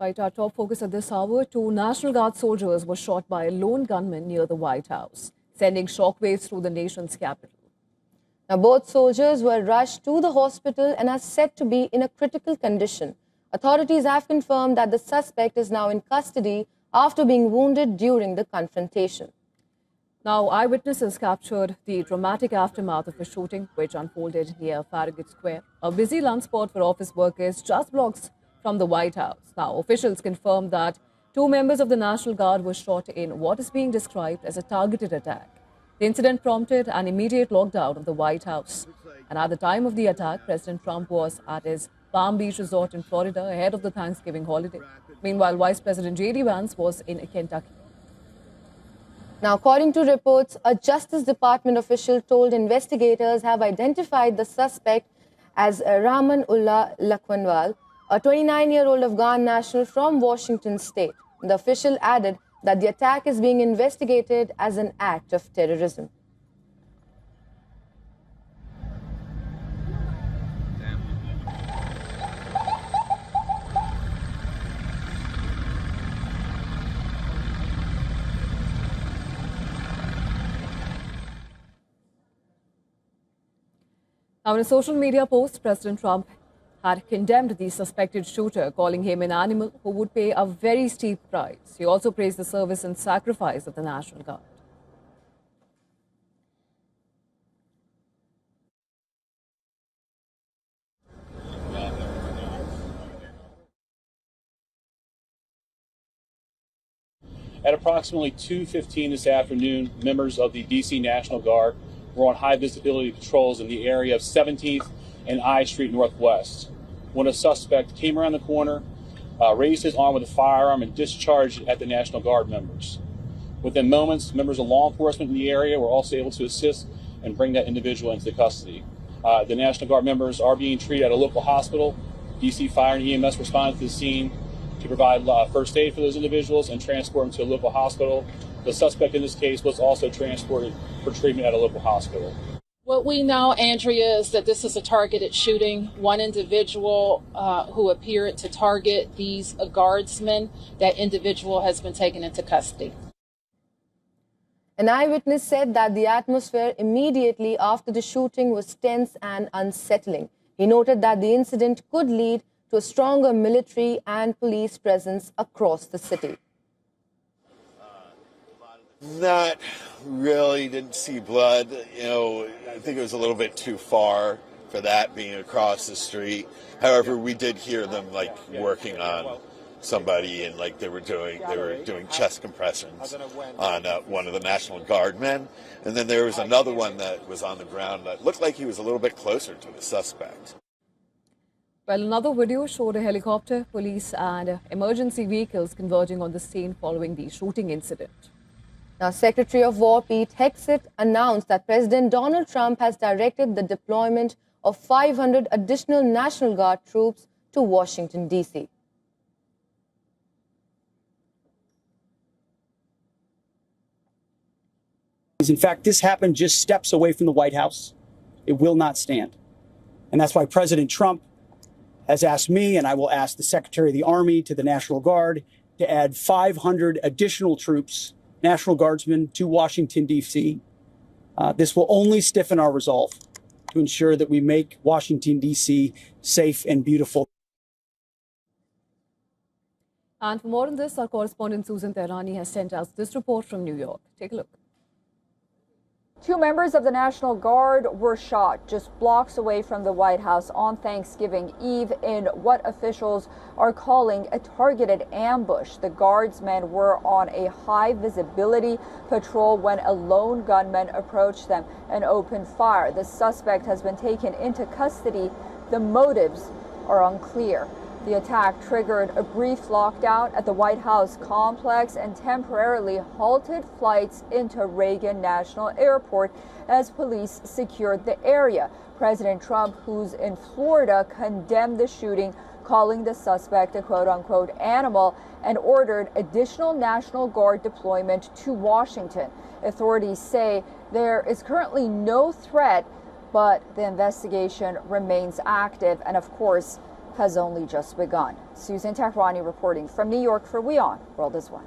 Right, our top focus at this hour, two National Guard soldiers were shot by a lone gunman near the White House, sending shockwaves through the nation's capital. Now, both soldiers were rushed to the hospital and are said to be in a critical condition. Authorities have confirmed that the suspect is now in custody after being wounded during the confrontation. Now, eyewitnesses captured the dramatic aftermath of a shooting which unfolded near Farragut Square, a busy lunch spot for office workers just blocks from the White House. Now, officials confirmed that two members of the National Guard were shot in what is being described as a targeted attack. The incident prompted an immediate lockdown of the White House. And at the time of the attack, President Trump was at his Palm Beach resort in Florida ahead of the Thanksgiving holiday. Meanwhile, Vice President J.D. Vance was in Kentucky. Now, according to reports, a Justice Department official told investigators have identified the suspect as Rahman Ullah Lakwanwal, a 29-year-old Afghan national from Washington state. The official added that the attack is being investigated as an act of terrorism. Now, in a social media post, President Trump had condemned the suspected shooter, calling him an animal who would pay a very steep price. He also praised the service and sacrifice of the National Guard. At approximately 2:15 this afternoon, members of the D.C. National Guard were on high visibility patrols in the area of 17th and I Street Northwest when a suspect came around the corner, raised his arm with a firearm, and discharged it at the National Guard members. Within moments, members of law enforcement in the area were also able to assist and bring that individual into custody. The National Guard members are being treated at a local hospital. D.C. Fire and EMS responded to the scene to provide first aid for those individuals and transport them to a local hospital. The suspect in this case was also transported for treatment at a local hospital. What we know, Andrea, is that this is a targeted shooting. One individual who appeared to target these guardsmen, that individual has been taken into custody. An eyewitness said that the atmosphere immediately after the shooting was tense and unsettling. He noted that the incident could lead to a stronger military and police presence across the city. Not really, didn't see blood. You know, I think it was a little bit too far for that being across the street. However, we did hear them like working on somebody and like they were doing chest compressions on one of the National Guard men. And then there was another one that was on the ground that looked like he was a little bit closer to the suspect. Well, another video showed a helicopter, police and emergency vehicles converging on the scene following the shooting incident. Now, Secretary of War Pete Hegseth announced that President Donald Trump has directed the deployment of 500 additional National Guard troops to Washington, D.C. In fact, this happened just steps away from the White House. It will not stand. And that's why President Trump has asked me, and I will ask the Secretary of the Army to the National Guard, to add 500 additional troops, National Guardsmen, to Washington, D.C. This will only stiffen our resolve to ensure that we make Washington, D.C. safe and beautiful. And for more on this, our correspondent Susan Tehrani has sent us this report from New York. Take a look. Two members of the National Guard were shot just blocks away from the White House on Thanksgiving Eve in what officials are calling a targeted ambush. The guardsmen were on a high visibility patrol when a lone gunman approached them and opened fire. The suspect has been taken into custody. The motives are unclear. The attack triggered a brief lockdown at the White House complex and temporarily halted flights into Reagan National Airport as police secured the area. President Trump, who's in Florida, condemned the shooting, calling the suspect a quote-unquote animal, and ordered additional National Guard deployment to Washington. Authorities say there is currently no threat, but the investigation remains active, and of course, has only just begun. Susan Tahrani reporting from New York for WION World is One.